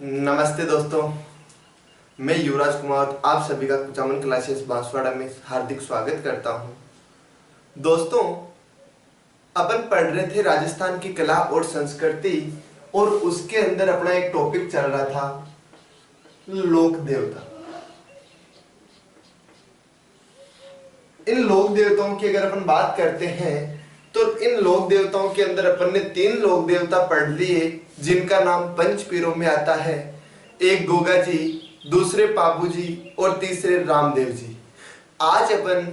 नमस्ते दोस्तों, मैं युवराज कुमार आप सभी का कुचामन क्लासेस बांसवाड़ा में हार्दिक स्वागत करता हूं। दोस्तों, अपन पढ़ रहे थे राजस्थान की कला और संस्कृति और उसके अंदर अपना एक टॉपिक चल रहा था लोक देवता। इन लोक देवताओं की अगर अपन बात करते हैं तो इन लोक देवताओं के अंदर अपन ने 3 लोक देवता पढ़ लिए जिनका नाम पंच पीरों में आता है। एक गोगा जी, दूसरे पाबू जी और तीसरे रामदेव जी। आज अपन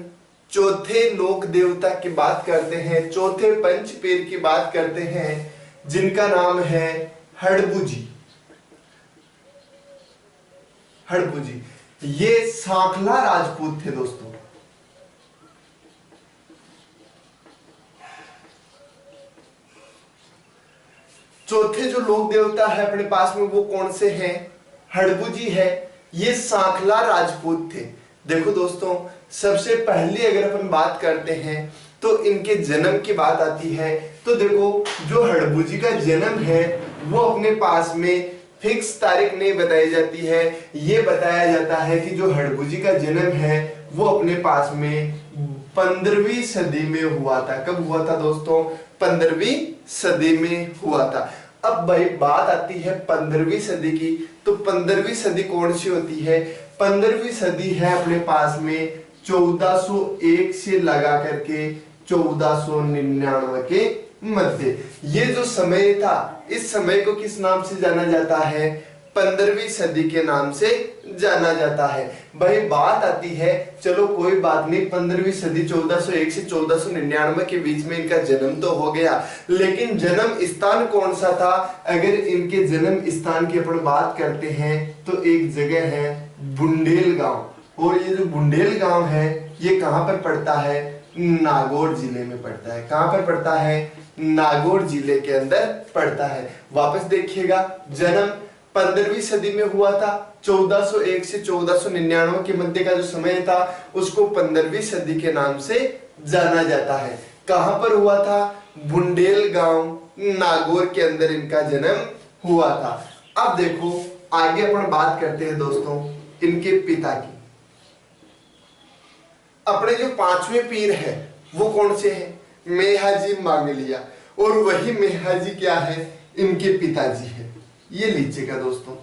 चौथे लोक देवता की बात करते हैं, चौथे पंच पीर की बात करते हैं जिनका नाम है हड़बू जी। हड़बू जी ये सांखला राजपूत थे दोस्तों। चौथे जो लोक देवता है अपने पास में वो कौन से हैं? हड़बू जी है। ये सांखला राजपूत थे। देखो दोस्तों, सबसे पहले अगर अपन बात करते हैं तो इनके जन्म की बात आती है। तो देखो, जो हड़बू जी का जन्म है वो अपने पास में फिक्स तारीख नहीं बताई जाती है। ये बताया जाता है कि जो हड़बू जी का जन्म है वो अपने पास में 15वीं सदी में हुआ था। कब हुआ था दोस्तों? 15वीं सदी में हुआ था। अब भाई बात आती है 15वीं सदी की, तो 15वीं सदी कौन सी होती है? 15वीं सदी है अपने पास में 1401 से लगा करके 1499 के मध्य। ये जो समय था, इस समय को किस नाम से जाना जाता है? 15वीं सदी के नाम से जाना जाता है। भाई बात आती है, चलो कोई बात नहीं, 15वीं सदी 1401 से 1499 के बीच में इनका जन्म तो हो गया, लेकिन जन्म स्थान कौन सा था? अगर इनके जन्म स्थान की अपन बात करते हैं तो एक जगह है बुंडेल गांव। और ये जो बुंडेल गांव है ये कहां पर पड़ता है? नागौर जिले में पड़ता है। कहां पर पड़ता है? नागौर जिले के अंदर पड़ता है। वापस देखिएगा, जन्म 15वीं सदी में हुआ था। 1401 से 1499 के मध्य का जो समय था उसको 15वीं सदी के नाम से जाना जाता है। कहां पर हुआ था? बुंडेल गांव, नागौर के अंदर इनका जन्म हुआ था। अब देखो, आगे अपन बात करते हैं दोस्तों इनके पिता की। अपने जो 5वें पीर है वो कौन से हैं? मेहाजी मांगलिया। और वही मेहाजी क्या है? इनके पिताजी है। ये लीजिएगा दोस्तों,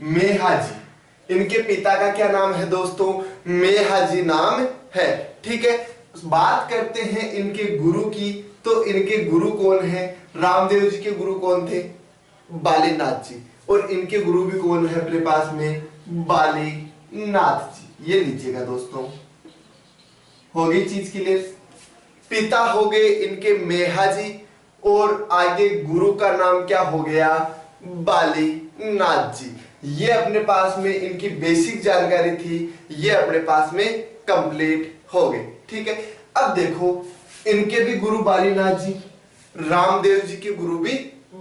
मेहाजी। इनके पिता का क्या नाम है दोस्तों? मेहाजी नाम है। ठीक है, बात करते हैं इनके गुरु की। तो इनके गुरु कौन है? रामदेव जी के गुरु कौन थे? बालीनाथ जी। और इनके गुरु भी कौन है अपने पास में? बालीनाथ जी। ये लीजिएगा दोस्तों, हो गई चीज क्लियर। पिता हो गए इनके मेहाजी और आगे गुरु का नाम क्या हो गया? बालीनाथ जी। ये अपने पास में इनकी बेसिक जानकारी थी, ये अपने पास में कंप्लीट हो गई। ठीक है, अब देखो, इनके भी गुरु बालीनाथ जी, रामदेव जी के गुरु भी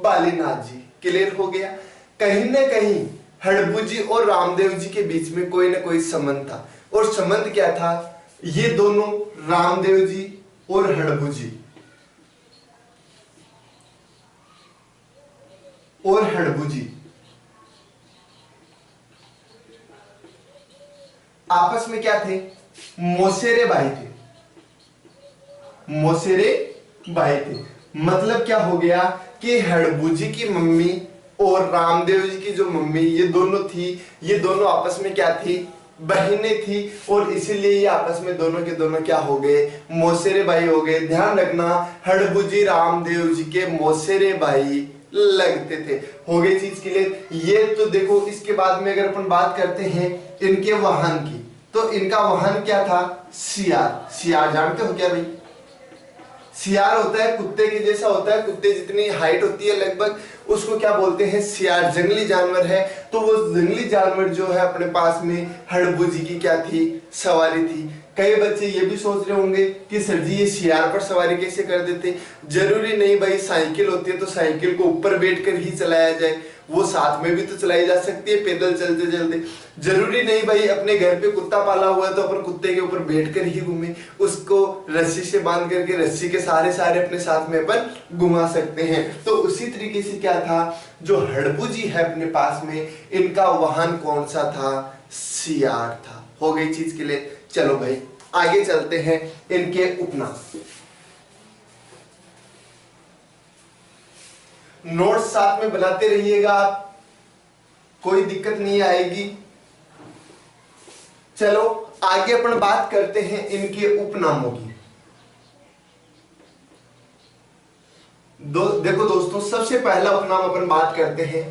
बालीनाथ जी। क्लियर हो गया। कहीं ना कहीं हड़बू जी और रामदेव जी के बीच में कोई ना कोई संबंध था। और संबंध क्या था? ये दोनों, रामदेव जी और हड़बू जी आपस में क्या थे? मौसेरे भाई थे। मौसेरे भाई थे। मतलब क्या हो गया कि हड़बू जी की मम्मी और रामदेव जी की जो मम्मी, ये दोनों थी, ये दोनों आपस में क्या थी? बहनें थी। और इसीलिए ये आपस में दोनों के दोनों क्या हो गए? मौसेरे भाई हो गए। ध्यान रखना, हड़बू जी रामदेव जी के मौसेरे भाई लगते थे। हो गई चीज के लिए। ये तो देखो, इसके बाद में अगर अपन बात करते हैं इनके वाहन की, तो इनका वाहन क्या था? सियार। सियार जानते हो क्या भाई? सियार होता है कुत्ते के जैसा होता है, कुत्ते जितनी हाइट होती है लगभग, उसको क्या बोलते हैं? सियार। जंगली जानवर है। तो वो जंगली जानवर जो है अपने पास में हड़बू जी की क्या थी? सवारी थी। कई बच्चे ये भी सोच रहे होंगे कि सर जी ये सियार पर सवारी कैसे कर देते? जरूरी नहीं भाई, साइकिल होती है तो साइकिल को ऊपर बैठकर ही चलाया जाए, वो साथ में भी तो चलाई जा सकती है पैदल चलते चलते। जरूरी नहीं भाई अपने घर पे कुत्ता पाला हुआ है तो अपन कुत्ते के ऊपर बैठकर ही घूमे, उसको रस्सी से बांध करके रस्सी के सहारे अपने साथ में अपन घुमा सकते हैं। तो उसी तरीके से क्या था, जो हड़बू जी है अपने पास में, इनका वाहन कौन सा था, सियार था। हो गई चीज के लिए। चलो भाई आगे चलते हैं इनके उपनाम। नोट्स साथ में बनाते रहिएगा आप, कोई दिक्कत नहीं आएगी। चलो आगे अपन बात करते हैं इनके उपनामों की। देखो दोस्तों, सबसे पहला उपनाम अपन बात करते हैं,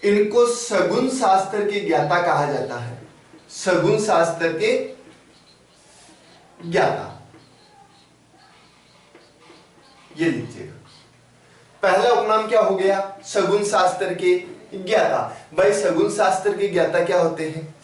इनको सगुन शास्त्र के ज्ञाता कहा जाता है। सगुन शास्त्र के ज्ञाता, ये लीजिएगा। पहला उपनाम क्या हो गया, सगुन शास्त्र के ज्ञाता। भाई सगुन शास्त्र के ज्ञाता क्या होते हैं,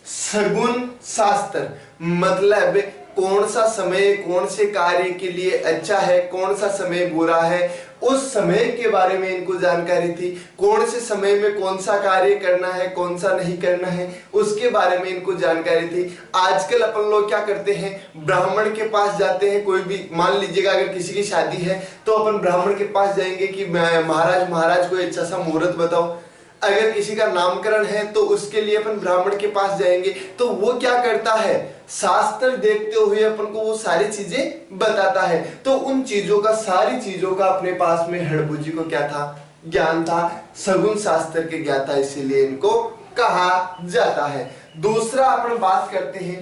सगुन शास्त्र मतलब कौन सा समय कौन से कार्य के लिए अच्छा है, कौन सा समय बुरा है, उस समय के बारे में इनको जानकारी थी। कौन से समय में कौन सा कार्य करना है, कौन सा नहीं करना है, उसके बारे में इनको जानकारी थी। आजकल अपन लोग क्या करते हैं, ब्राह्मण के पास जाते हैं। कोई भी मान लीजिएगा अगर किसी की शादी है तो अपन ब्राह्मण के पास जाएंगे कि महाराज कोई अच्छा सा मुहूर्त बताओ। अगर किसी का नामकरण है तो उसके लिए अपन ब्राह्मण के पास जाएंगे, तो वो क्या करता है, शास्त्र देखते हुए अपन को वो सारी चीजें बताता है। तो उन चीजों का, सारी चीजों का अपने पास में हड़बू जी को क्या था, ज्ञान था। सगुन शास्त्र के ज्ञाता इसीलिए इनको कहा जाता है। दूसरा अपन बात करते हैं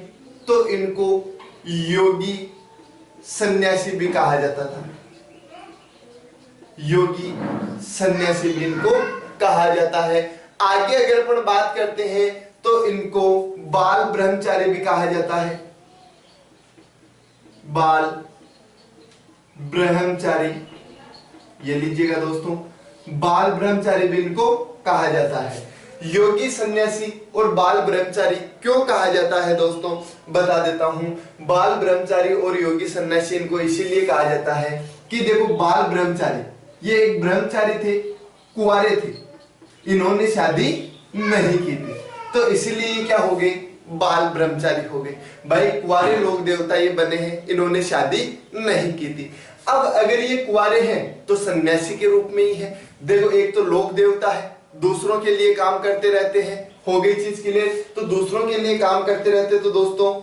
तो इनको योगी सन्यासी भी कहा जाता था। योगी सन्यासी भी इनको कहा जाता है। आगे अगर अपन बात करते हैं तो इनको बाल ब्रह्मचारी भी कहा जाता है। बाल ब्रह्मचारी, ये लीजिएगा दोस्तों, बाल ब्रह्मचारी भी इनको कहा जाता है। योगी सन्यासी और बाल ब्रह्मचारी क्यों कहा जाता है दोस्तों, बता देता हूं। बाल ब्रह्मचारी और योगी सन्यासी इनको इसीलिए कहा जाता है कि देखो, बाल ब्रह्मचारी ये एक ब्रह्मचारी थे, कुंवारे थे, इन्होंने शादी नहीं की थी, तो इसीलिए क्या हो गए, बाल ब्रह्मचारी हो गए। भाई कुंवारे लोग देवता ये बने हैं, इन्होंने शादी नहीं की थी। अब अगर ये कुंवारे हैं तो सन्यासी के रूप में ही है। देखो, एक तो लोक देवता है, दूसरों के लिए काम करते रहते हैं। हो गई चीज के लिए, तो दूसरों के लिए काम करते रहते, तो दोस्तों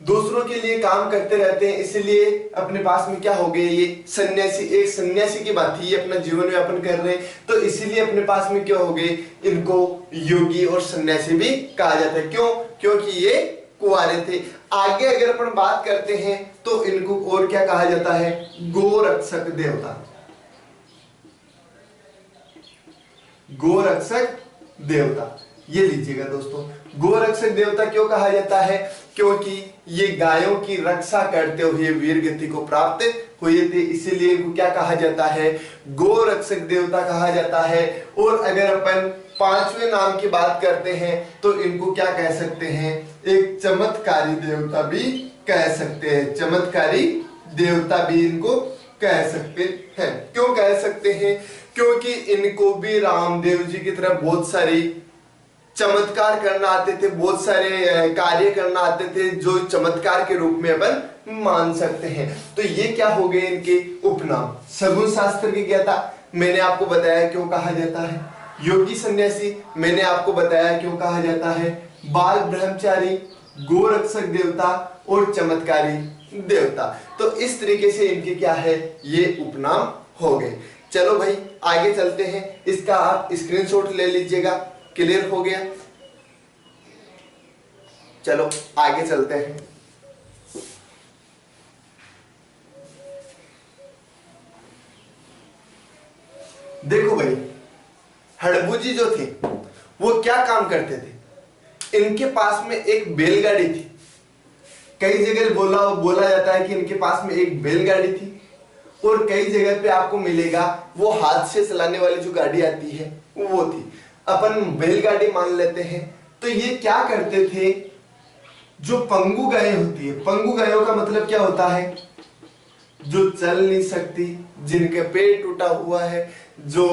दूसरों के लिए काम करते रहते हैं, इसलिए अपने पास में क्या हो गए, ये सन्यासी, एक सन्यासी की बात थी, ये अपना जीवन यापन कर रहे हैं, तो इसीलिए अपने पास में क्या हो गए, इनको योगी और सन्यासी भी कहा जाता है। क्यों, क्योंकि ये कुंवारे थे। आगे अगर अपन बात करते हैं तो इनको और क्या कहा जाता है, गोरक्षक देवता। गोरक्षक देवता, ये लीजिएगा दोस्तों। गोरक्षक देवता क्यों कहा जाता है, क्योंकि ये गायों की रक्षा करते हुए वीर गति को प्राप्त हुए थे, इसीलिए इनको क्या कहा जाता है, गोरक्षक देवता कहा जाता है। और अगर अपन पांचवें नाम की बात करते हैं तो इनको क्या कह सकते हैं, एक चमत्कारी देवता भी कह सकते हैं। चमत्कारी देवता भी इनको कह सकते हैं। क्यों कह सकते हैं, क्योंकि इनको भी रामदेव जी की तरह बहुत सारी चमत्कार करना आते थे, बहुत सारे कार्य करना आते थे, जो चमत्कार के रूप में अपन मान सकते हैं। तो ये क्या हो गए इनके उपनाम। सगुन शास्त्र की ज्ञाता मैंने आपको बताया क्यों कहा जाता है, योगी सन्यासी मैंने आपको बताया क्यों कहा जाता है, बाल ब्रह्मचारी, गोरक्षक देवता और चमत्कारी देवता। तो इस तरीके से इनके क्या है, ये उपनाम हो गए। चलो भाई आगे चलते हैं, इसका आप स्क्रीनशॉट ले लीजिएगा। क्लियर हो गया, चलो आगे चलते हैं। देखो भाई, हड़बू जी जो थे वो क्या काम करते थे, इनके पास में एक बैलगाड़ी थी। कई जगह बोला जाता है कि इनके पास में एक बैलगाड़ी थी, और कई जगह पे आपको मिलेगा वो हाथ से चलाने वाली जो गाड़ी आती है वो थी। अपन बैलगाड़ी मान लेते हैं। तो ये क्या करते थे, जो पंगु गाय होती है, पंगु गायों का मतलब क्या होता है, जो चल नहीं सकती, जिनका पेट टूटा हुआ है, जो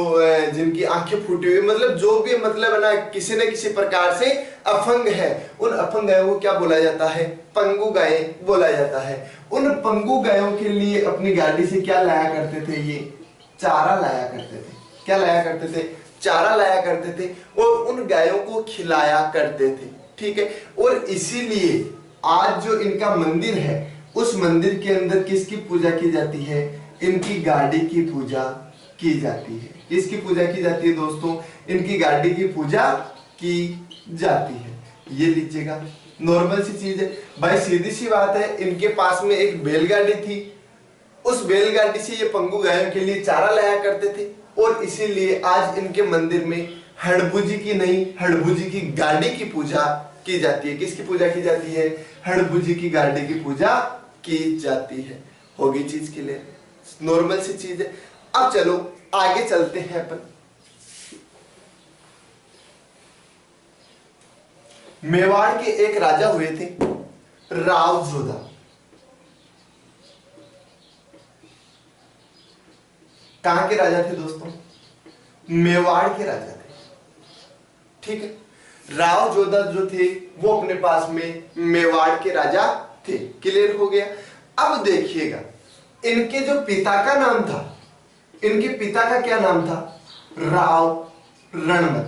जिनकी आंखें फूटी हुई, मतलब जो भी मतलब है ना किसी न किसी प्रकार से अपंग है, उन अपंग गायों को क्या बोला जाता है? पंगु गायें बोला जाता है। उन पंगु गायों के लिए अपनी गाड़ी से क्या लाया करते थे? ये चारा लाया करते थे। क्या लाया करते थे? चारा लाया करते थे और उन गायों को खिलाया करते थे। ठीक है, और इसीलिए आज जो इनका मंदिर है, उस मंदिर के अंदर किसकी पूजा की जाती है? इनकी गाड़ी की पूजा की जाती है। किसकी पूजा की जाती है दोस्तों? इनकी गाड़ी की पूजा की जाती है। ये लीजिएगा, नॉर्मल सी चीज है भाई, सीधी सी बात है। इनके पास में एक बैलगाड़ी थी, उस बैलगाड़ी से ये पंगु गायों के लिए चारा लाया करते थे और इसीलिए आज इनके मंदिर में हड़बूजी की नहीं, हड़बूजी की गाड़ी की पूजा की जाती है। किसकी पूजा की जाती है? हड़बूजी की गाड़ी की पूजा की जाती है। होगी चीज के लिए, नॉर्मल सी चीज है। अब चलो आगे चलते हैं अपन। मेवाड़ के एक राजा हुए थे, राव जोधा। कहां के राजा थे दोस्तों? मेवाड़ के राजा थे। ठीक है, राव जोधा जो थे वो अपने पास में मेवाड़ के राजा थे। क्लियर हो गया? अब देखिएगा, इनके जो पिता का नाम था, इनके पिता का क्या नाम था? राव रणमल।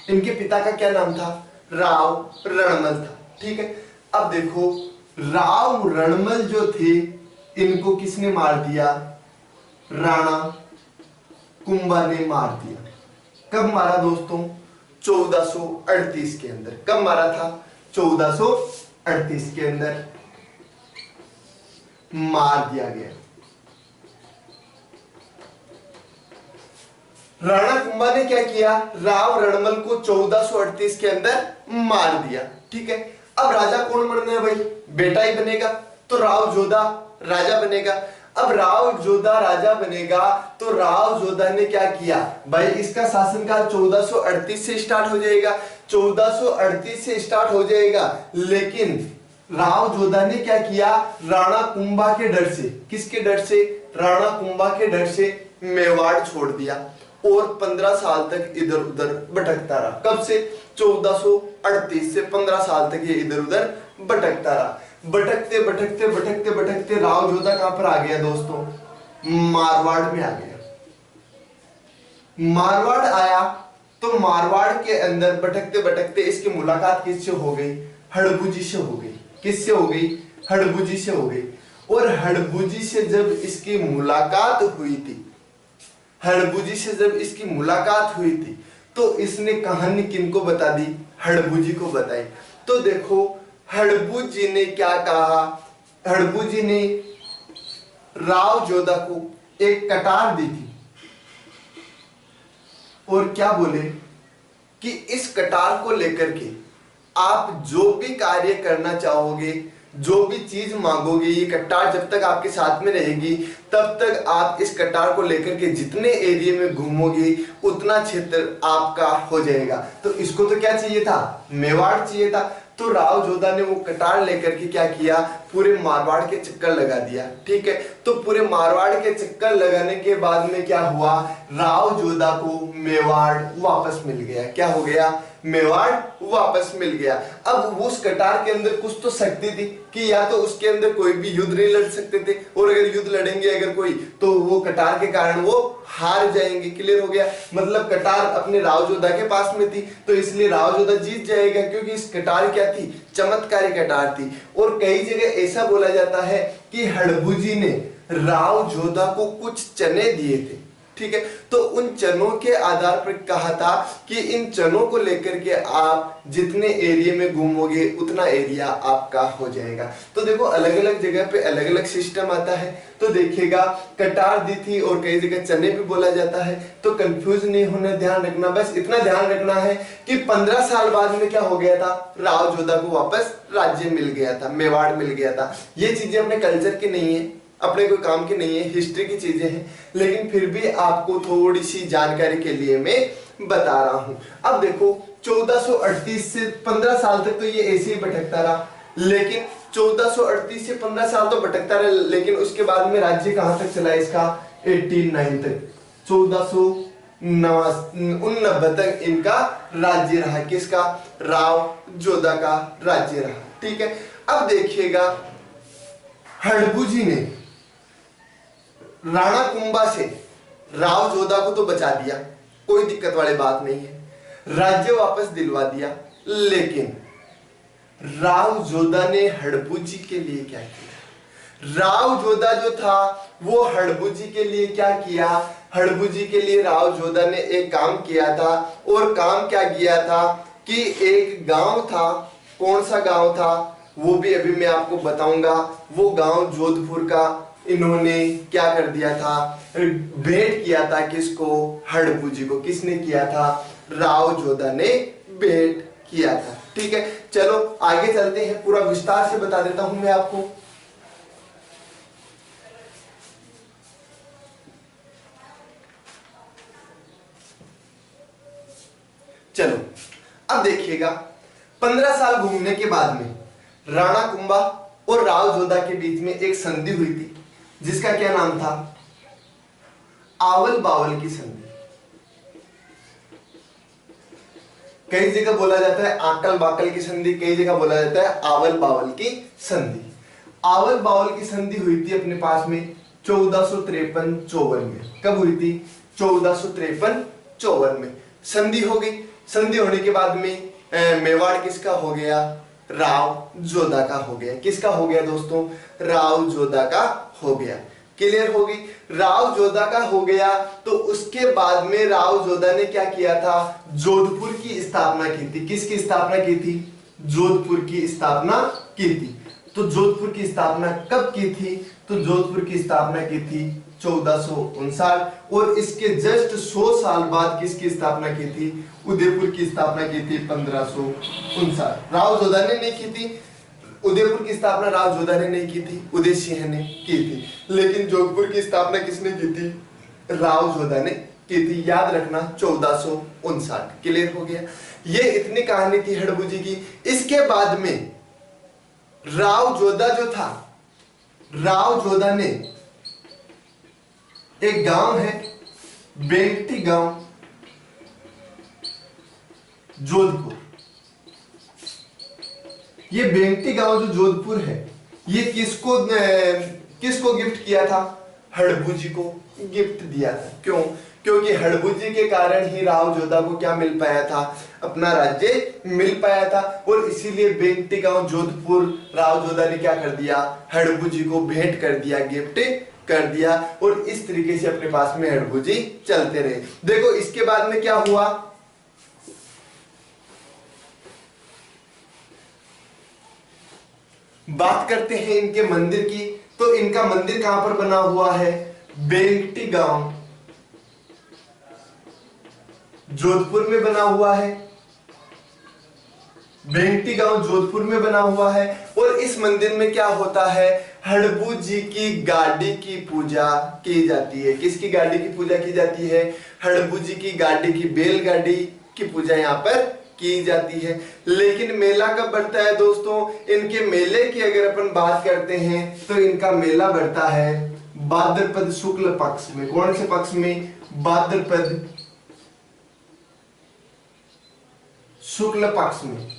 इनके पिता का क्या नाम था? राव रणमल था। ठीक है, अब देखो, राव रणमल जो थे, इनको किसने मार दिया? राणा कुंभा ने मार दिया। कब मारा दोस्तों? 1438 के अंदर। कब मारा था? 1438 के अंदर मार दिया गया। राणा कुंभा ने क्या किया? राव रणमल को 1438 के अंदर मार दिया। ठीक है, अब राजा कौन बनना है भाई? बेटा ही बनेगा, तो राव जोधा राजा बनेगा। अब राव जोधा राजा बनेगा तो राव जोधा ने क्या किया भाई? इसका शासनकाल 1438 से स्टार्ट हो जाएगा, 1438 से स्टार्ट हो जाएगा। लेकिन राव जोधा ने क्या किया? राणा कुंभा के डर से, किसके डर से? राणा कुंभा के डर से मेवाड़ छोड़ दिया और 15 साल तक इधर उधर भटकता रहा। कब से? 1438 से 15 साल तक ये इधर उधर भटकता रहा। भटकते भटकते भटकते भटकते राव जोधा कहां पर आ गया दोस्तों? मारवाड़ में आ गया। मारवाड़ आया तो मारवाड़ के अंदर भटकते भटकते इसकी मुलाकात किससे हो गई? हड़बूजी से हो गई। किससे हो गई? हड़बूजी से हो गई। और हड़बूजी से जब इसकी मुलाकात हुई थी, हड़बूजी से जब इसकी मुलाकात हुई थी तो इसने कहानी किनको बता दी? हड़बूजी को बताई। तो देखो, हड़बूजी ने क्या कहा? हड़बूजी ने राव जोधा को एक कटार दी थी और क्या बोले कि इस कटार को लेकर के आप जो भी कार्य करना चाहोगे, जो भी चीज मांगोगे, ये कटार जब तक आपके साथ में रहेगी तब तक आप इस कटार को लेकर के जितने एरिया में घूमोगे उतना क्षेत्र आपका हो जाएगा। तो इसको तो क्या चाहिए था? मेवाड़ चाहिए था। तो राव जोधा ने वो कटार लेकर के क्या किया? पूरे मारवाड़ के चक्कर लगा दिया। ठीक है, तो पूरे मारवाड़ के चक्कर लगाने के बाद में क्या हुआ? राव जोधा को मेवाड़ वापस मिल गया। क्या हो गया? मेवाड़ वापस मिल गया। अब उस कटार के अंदर कुछ तो शक्ति थी कि या तो उसके अंदर कोई भी युद्ध नहीं लड़ सकते थे, और अगर युद्ध लड़ेंगे अगर कोई तो वो कटार के कारण वो हार जाएंगे। क्लियर हो गया? मतलब कटार अपने राव जोधा के पास में थी तो इसलिए राव जोधा जीत जाएगा, क्योंकि इस कटार क्या थी? चमत्कारी कटार थी। और कई जगह ऐसा बोला जाता है कि हड़बूजी ने राव जोधा को कुछ चने दिए थे। ठीक है, तो उन चनों के आधार पर कहा था कि इन चनों को लेकर के आप जितने एरिया में घूमोगे उतना एरिया आपका हो जाएगा। तो देखो, अलग अलग जगह पे अलग अलग सिस्टम आता है। तो देखिएगा, कटार दी थी और कई जगह चने भी बोला जाता है, तो कंफ्यूज नहीं होना, ध्यान रखना। बस इतना ध्यान रखना है कि 15 साल बाद में क्या हो गया था? राव जोधा को वापस राज्य मिल गया था, मेवाड़ मिल गया था। ये चीजें अपने कल्चर की नहीं है, अपने कोई काम की नहीं है, हिस्ट्री की चीजें हैं, लेकिन फिर भी आपको थोड़ी सी जानकारी के लिए मैं बता रहा हूं। अब देखो, 1438 से 15 साल तक तो ये ऐसे ही भटकता रहा, लेकिन 1438 से 15 साल तो भटकता रहा, लेकिन उसके बाद में राज्य कहां तक चला इसका, 89 तक, 1489 तक इनका राज्य रहा। किसका, राव जोधा का राज्य रहा। ठीक है, अब देखिएगा हड़बू जी ने राणा कुंभा से राव जोधा को तो बचा दिया, कोई दिक्कत वाली बात नहीं है, राज्य वापस दिलवा दिया, लेकिन राव जोधा ने हड़बू जी के लिए क्या किया? राव जोधा जो था वो हड़बू जी के लिए क्या किया? हड़बू जी के लिए राव जोधा ने एक काम किया था, और काम क्या किया था कि एक गांव था, कौन सा गांव था वो भी अभी मैं आपको बताऊंगा। वो गांव जोधपुर का इन्होंने क्या कर दिया था, भेंट किया था। किसको? हड़बू जी को। किसने किया था? राव जोधा ने भेंट किया था। ठीक है, चलो आगे चलते हैं, पूरा विस्तार से बता देता हूं मैं आपको। चलो अब देखिएगा, 15 साल घूमने के बाद में राणा कुंभा और राव जोधा के बीच में एक संधि हुई थी, जिसका क्या नाम था? आवल बावल की संधि। कई जगह बोला जाता है आकल बाकल की संधि, कई जगह बोला जाता है आवल बावल की संधि। आवल बावल की संधि हुई थी अपने पास में 1453-54 में। कब हुई थी? 1453-54 में संधि हो गई। संधि होने के बाद में मेवाड़ किसका हो गया? राव जोधा का हो गया। किसका हो गया दोस्तों? राव जोधा का हो गया। क्लियर हो गई? राव जोधा का हो गया, तो उसके बाद में राव जोधा ने क्या किया था? जोधपुर की स्थापना की थी। किसकी स्थापना की थी? जोधपुर की स्थापना की थी। तो जोधपुर की स्थापना कब की थी? तो जोधपुर की स्थापना की थी 1459, और इसके जस्ट 100 साल बाद किसकी स्थापना की थी? उदयपुर की स्थापना की थी 1559। राव जोधा ने नहीं की थी, उदयपुर की स्थापना राव जोधा ने नहीं की थी, उदय सिंह ने की थी। लेकिन जोधपुर की स्थापना किसने की थी? राव जोधा ने की थी। याद रखना 1459। क्लियर हो गया? ये इतनी कहानी थी हड़बू जी की। इसके बाद में राव जोधा जो था, राव जोधा ने एक गांव है बेंगटी गांव, जोधपुर। ये बेंगटी गांव जो जोधपुर है, ये किसको गिफ्ट किया था? हड़बू जी को गिफ्ट दिया था। क्यों? क्योंकि हड़बू जी के कारण ही राव जोधा को क्या मिल पाया था? अपना राज्य मिल पाया था, और इसीलिए बेंगटी गांव जोधपुर राव जोधा ने क्या कर दिया? हड़बू जी को भेंट कर दिया, गिफ्ट कर दिया, और इस तरीके से अपने पास में हड़बू जी चलते रहे। देखो इसके बाद में क्या हुआ? बात करते हैं इनके मंदिर की। तो इनका मंदिर कहां पर बना हुआ है? बेंगटी गांव जोधपुर में बना हुआ है। बेंगटी गांव जोधपुर में बना हुआ है, और इस मंदिर में क्या होता है? हड़बू जी की गाड़ी की पूजा की जाती है। किसकी गाड़ी की पूजा की जाती है? हड़बू जी की गाड़ी की, बैलगाड़ी की पूजा यहाँ पर की जाती है। लेकिन मेला कब बढ़ता है दोस्तों? इनके मेले की अगर अपन बात करते हैं तो इनका मेला बढ़ता है भाद्रपद शुक्ल पक्ष में। कौन से पक्ष में? भाद्रपद शुक्ल पक्ष में।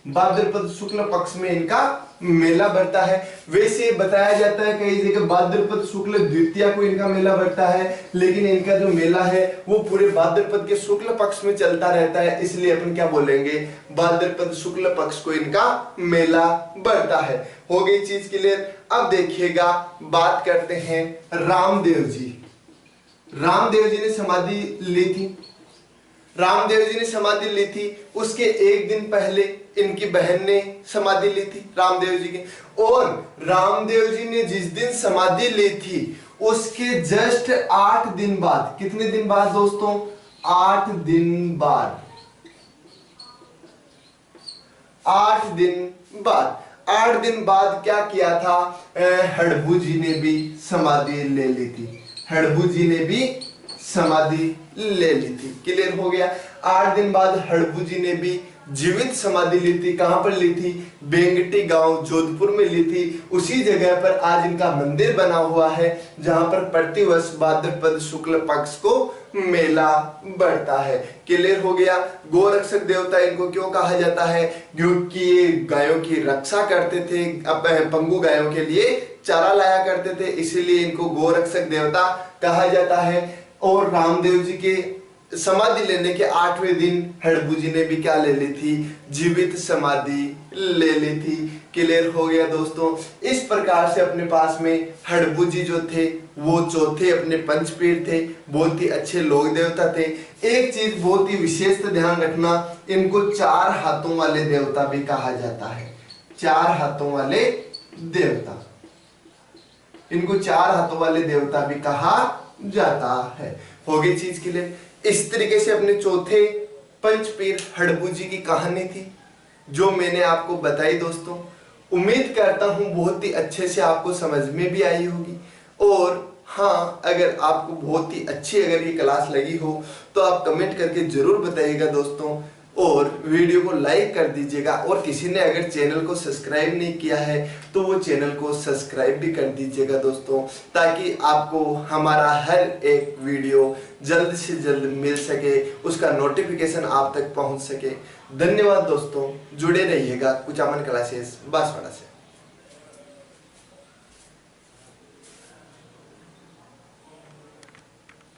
भाद्रपद शुक्ल पक्ष में इनका मेला बढ़ता है। वैसे बताया जाता है कई जगह भाद्रपद शुक्ल द्वितीया को इनका मेला बढ़ता है, लेकिन इनका जो मेला है वो पूरे भाद्रपद के शुक्ल पक्ष में चलता रहता है, इसलिए अपन क्या बोलेंगे? भाद्रपद शुक्ल पक्ष को इनका मेला बढ़ता है। हो गई चीज क्लियर? अब देखिएगा, बात करते हैं रामदेव जी। रामदेव जी ने समाधि ली थी। रामदेव जी ने समाधि ली थी, उसके एक दिन पहले इनकी बहन ने समाधि ली थी रामदेव जी की। और रामदेव जी ने जिस दिन समाधि ली थी उसके जस्ट 8 दिन बाद, कितने दिन बाद दोस्तों? 8 दिन बाद। 8 दिन बाद, 8 दिन बाद क्या किया था? हड़बू जी ने भी समाधि ले ली थी। हड़बू जी ने भी समाधि ले ली थी। क्लियर हो गया? 8 दिन बाद हड़बू जी ने भी जीवित समाधि ली थी। कहां पर ली थी? बेंगटी गांव जोधपुर में ली थी। उसी जगह पर आज इनका मंदिर बना हुआ है, जहां पर प्रतिवर्ष भाद्रपद शुक्ल पक्ष को मेला बढ़ता है। क्लियर हो गया? गोरक्षक देवता इनको क्यों कहा जाता है? क्योंकि ये गायों की रक्षा करते थे, पंगु गायों के लिए चारा लाया करते थे, इसीलिए इनको गोरक्षक देवता कहा जाता है। और रामदेव जी के समाधि लेने के 8वें दिन हड़बू जी ने भी क्या ले ली थी? जीवित समाधि ले ली थी। क्लियर हो गया दोस्तों? इस प्रकार से अपने पास में हड़बू जी जो थे वो चौथे अपने पंचपीर थे, बहुत ही अच्छे लोक देवता थे। एक चीज बहुत ही विशेष ध्यान रखना, इनको 4 हाथों वाले देवता भी कहा जाता है। 4 हाथों वाले देवता, इनको 4 हाथों वाले देवता भी कहा जाता है। हो गई चीज के लिए। इस तरीके से अपने चौथे पंचपीर हड़बू जी की कहानी थी जो मैंने आपको बताई दोस्तों। उम्मीद करता हूं बहुत ही अच्छे से आपको समझ में भी आई होगी। और हाँ, अगर आपको बहुत ही अच्छी अगर ये क्लास लगी हो तो आप कमेंट करके जरूर बताइएगा दोस्तों, और वीडियो को लाइक कर दीजिएगा। और किसी ने अगर चैनल को सब्सक्राइब नहीं किया है तो वो चैनल को सब्सक्राइब भी कर दीजिएगा दोस्तों, ताकि आपको हमारा हर एक वीडियो जल्द से जल्द मिल सके, उसका नोटिफिकेशन आप तक पहुंच सके। धन्यवाद दोस्तों, जुड़े रहिएगा कुचामन क्लासेस बांसवाड़ा से।